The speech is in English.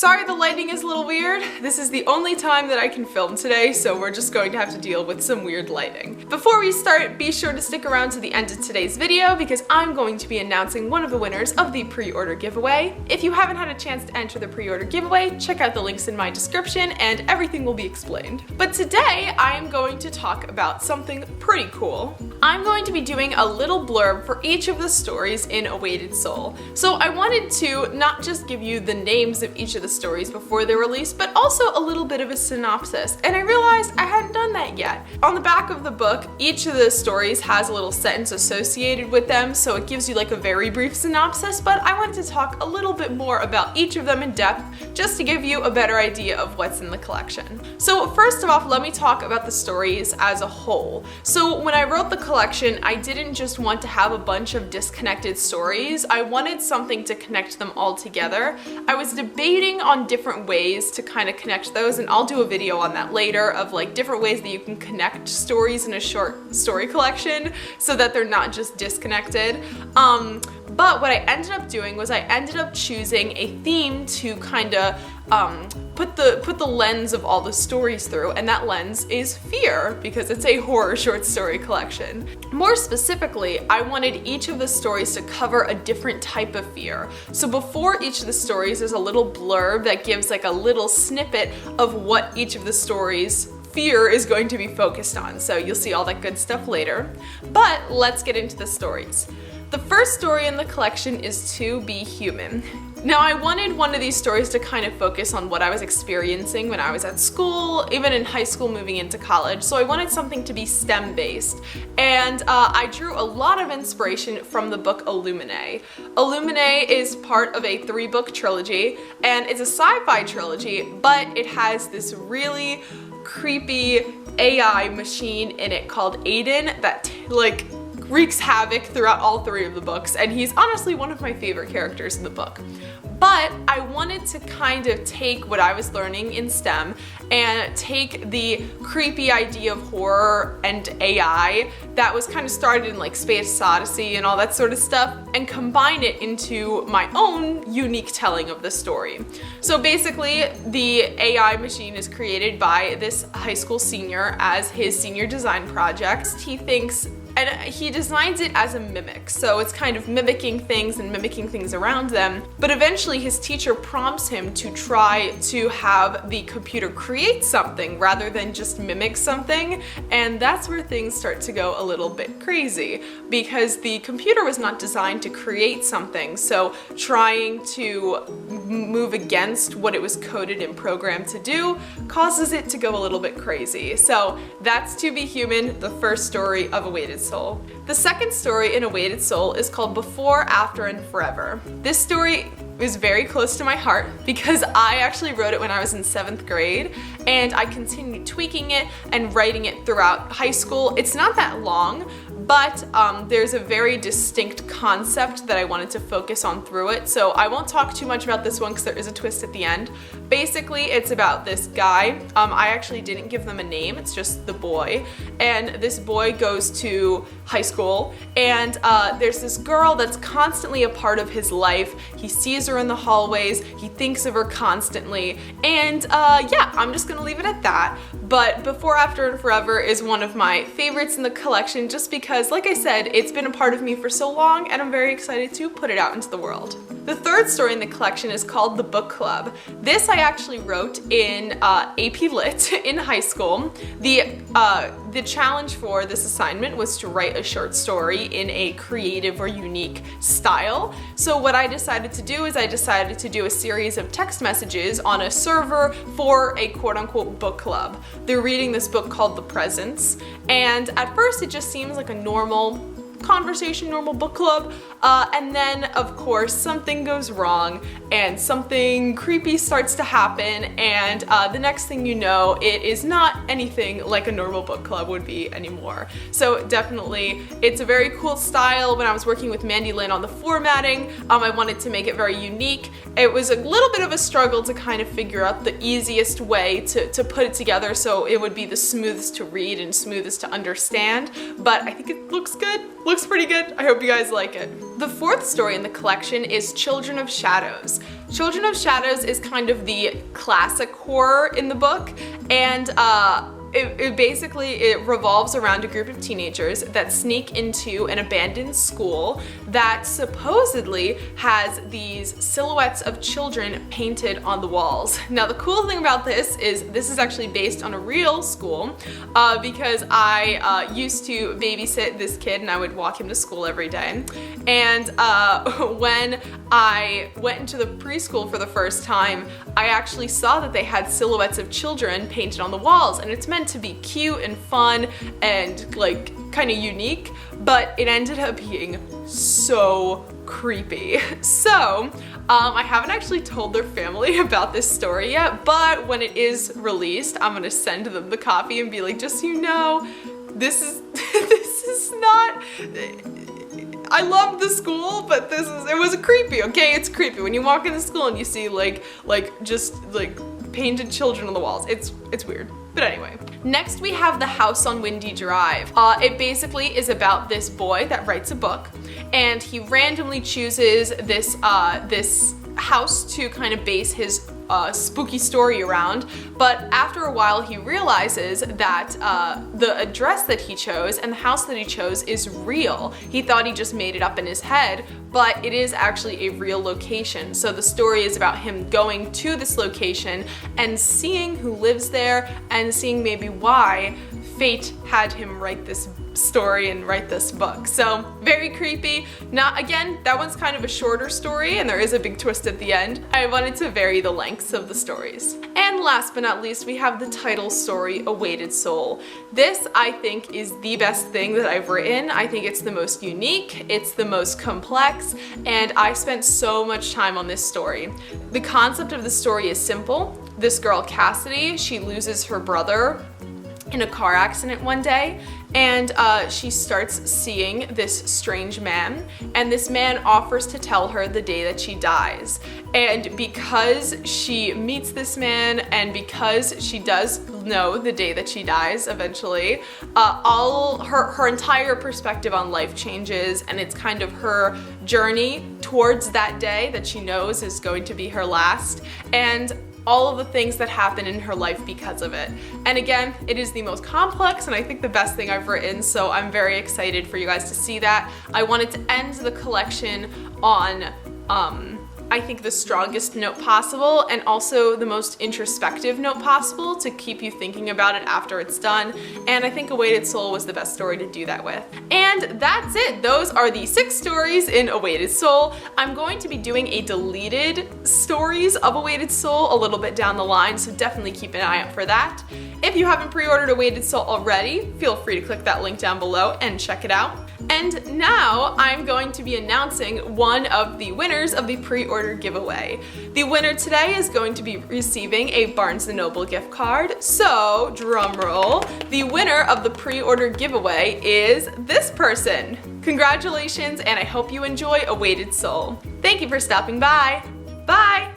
Sorry the lighting is a little weird. This is the only time that I can film today, so we're just going to have to deal with some weird lighting. Before we start, be sure to stick around to the end of today's video because I'm going to be announcing one of the winners of the pre-order giveaway. If you haven't had a chance to enter the pre-order giveaway, check out the links in my description and everything will be explained. But today I am going to talk about something pretty cool. I'm going to be doing a little blurb for each of the stories in A Weighted Soul. So I wanted to not just give you the names of each of the stories before they're released, but also a little bit of a synopsis. And I realized I hadn't done that yet. On the back of the book, each of the stories has a little sentence associated with them, so it gives you like a very brief synopsis, but I wanted to talk a little bit more about each of them in depth just to give you a better idea of what's in the collection. So first of all, let me talk about the stories as a whole. So when I wrote the collection, I didn't just want to have a bunch of disconnected stories. I wanted something to connect them all together. I was debating on different ways to kind of connect those, and I'll do a video on that later of like different ways that you can connect stories in a short story collection so that they're not just disconnected. But what I ended up doing was I ended up choosing a theme to kind of put the lens of all the stories through, and that lens is fear because it's a horror short story collection. More specifically, I wanted each of the stories to cover a different type of fear. So before each of the stories, there's a little blurb that gives like a little snippet of what each of the stories fear is going to be focused on. So you'll see all that good stuff later. But let's get into the stories. The first story in the collection is To Be Human. Now I wanted one of these stories to kind of focus on what I was experiencing when I was at school, even in high school moving into college, so I wanted something to be STEM based. And I drew a lot of inspiration from the book Illuminae. Illuminae is part of a 3-book trilogy, and it's a sci-fi trilogy, but it has this really creepy AI machine in it called Aiden that wreaks havoc throughout all 3 of the books, and he's honestly one of my favorite characters in the book. But I wanted to kind of take what I was learning in STEM and take the creepy idea of horror and AI that was kind of started in like Space Odyssey and all that sort of stuff and combine it into my own unique telling of the story. So basically, the AI machine is created by this high school senior as his senior design project. He thinks, and he designs it as a mimic, so it's kind of mimicking things and mimicking things around them, but eventually his teacher prompts him to try to have the computer create something rather than just mimic something, and that's where things start to go a little bit crazy, because the computer was not designed to create something, so trying to move against what it was coded and programmed to do causes it to go a little bit crazy. So that's To Be Human, the first story of A Weighted Soul. The second story in A Weighted Soul is called Before, After, and Forever. This story is very close to my heart because I actually wrote it when I was in 7th grade, and I continued tweaking it and writing it throughout high school. It's not that long, but there's a very distinct concept that I wanted to focus on through it, so I won't talk too much about this one because there is a twist at the end. Basically, it's about this guy. I actually didn't give them a name, it's just the boy, and this boy goes to high school, and there's this girl that's constantly a part of his life. He sees her in the hallways, he thinks of her constantly, and yeah, I'm just gonna leave it at that. But Before, After, and Forever is one of my favorites in the collection just because, like I said, it's been a part of me for so long and I'm very excited to put it out into the world. The third story in the collection is called The Book Club. This I actually wrote in AP Lit in high school. The challenge for this assignment was to write a short story in a creative or unique style. So what I decided to do is I decided to do a series of text messages on a server for a quote-unquote book club. They're reading this book called The Presence, and at first it just seems like a normal conversation, normal book club, and then of course something goes wrong and something creepy starts to happen, and the next thing you know, it is not anything like a normal book club would be anymore. So definitely, it's a very cool style. When I was working with Mandy Lynn on the formatting, I wanted to make it very unique. It was a little bit of a struggle to kind of figure out the easiest way to put it together so it would be the smoothest to read and smoothest to understand, but I think it looks good. looks pretty good. I hope you guys like it. The fourth story in the collection is Children of Shadows. Children of Shadows is kind of the classic horror in the book, and it revolves around a group of teenagers that sneak into an abandoned school that supposedly has these silhouettes of children painted on the walls. Now the cool thing about this is actually based on a real school because I used to babysit this kid and I would walk him to school every day. And when I went into the preschool for the first time, I actually saw that they had silhouettes of children painted on the walls, and it's meant to be cute and fun and like kind of unique, but it ended up being so creepy. So I haven't actually told their family about this story yet, but when it is released, I'm gonna send them the copy and be like, just so you know, this is this is not, I love the school, but it was creepy, okay? It's creepy when you walk into school and you see just painted children on the walls. It's weird. But anyway, next we have The House on Windy Drive. It basically is about this boy that writes a book, and he randomly chooses this house to kind of base his spooky story around, but after a while he realizes that the address that he chose and the house that he chose is real. He thought he just made it up in his head, but it is actually a real location. So the story is about him going to this location and seeing who lives there and seeing maybe why fate had him write this story and write this book. So very creepy. Again, that one's kind of a shorter story and there is a big twist at the end. I wanted to vary the lengths of the stories. And last but not least, we have the title story, A Weighted Soul. This, I think, is the best thing that I've written. I think it's the most unique, it's the most complex, and I spent so much time on this story. The concept of the story is simple. This girl, Cassidy, she loses her brother in a car accident one day, and she starts seeing this strange man, and this man offers to tell her the day that she dies. And because she meets this man, and because she does know the day that she dies eventually, her entire perspective on life changes, and it's kind of her journey towards that day that she knows is going to be her last, and all of the things that happen in her life because of it. And again, it is the most complex and I think the best thing I've written, so I'm very excited for you guys to see that. I wanted to end the collection on I think the strongest note possible and also the most introspective note possible to keep you thinking about it after it's done, and I think A Weighted Soul was the best story to do that with. And that's it. Those are the 6 stories in A Weighted Soul. I'm going to be doing a deleted stories of A Weighted Soul a little bit down the line, so definitely keep an eye out for that. If you haven't pre-ordered A Weighted Soul already, feel free to click that link down below and check it out. And now I'm going to be announcing one of the winners of the pre-order giveaway. The winner today is going to be receiving a Barnes & Noble gift card. So, drum roll, the winner of the pre-order giveaway is this person. Congratulations, and I hope you enjoy A Weighted Soul. Thank you for stopping by. Bye!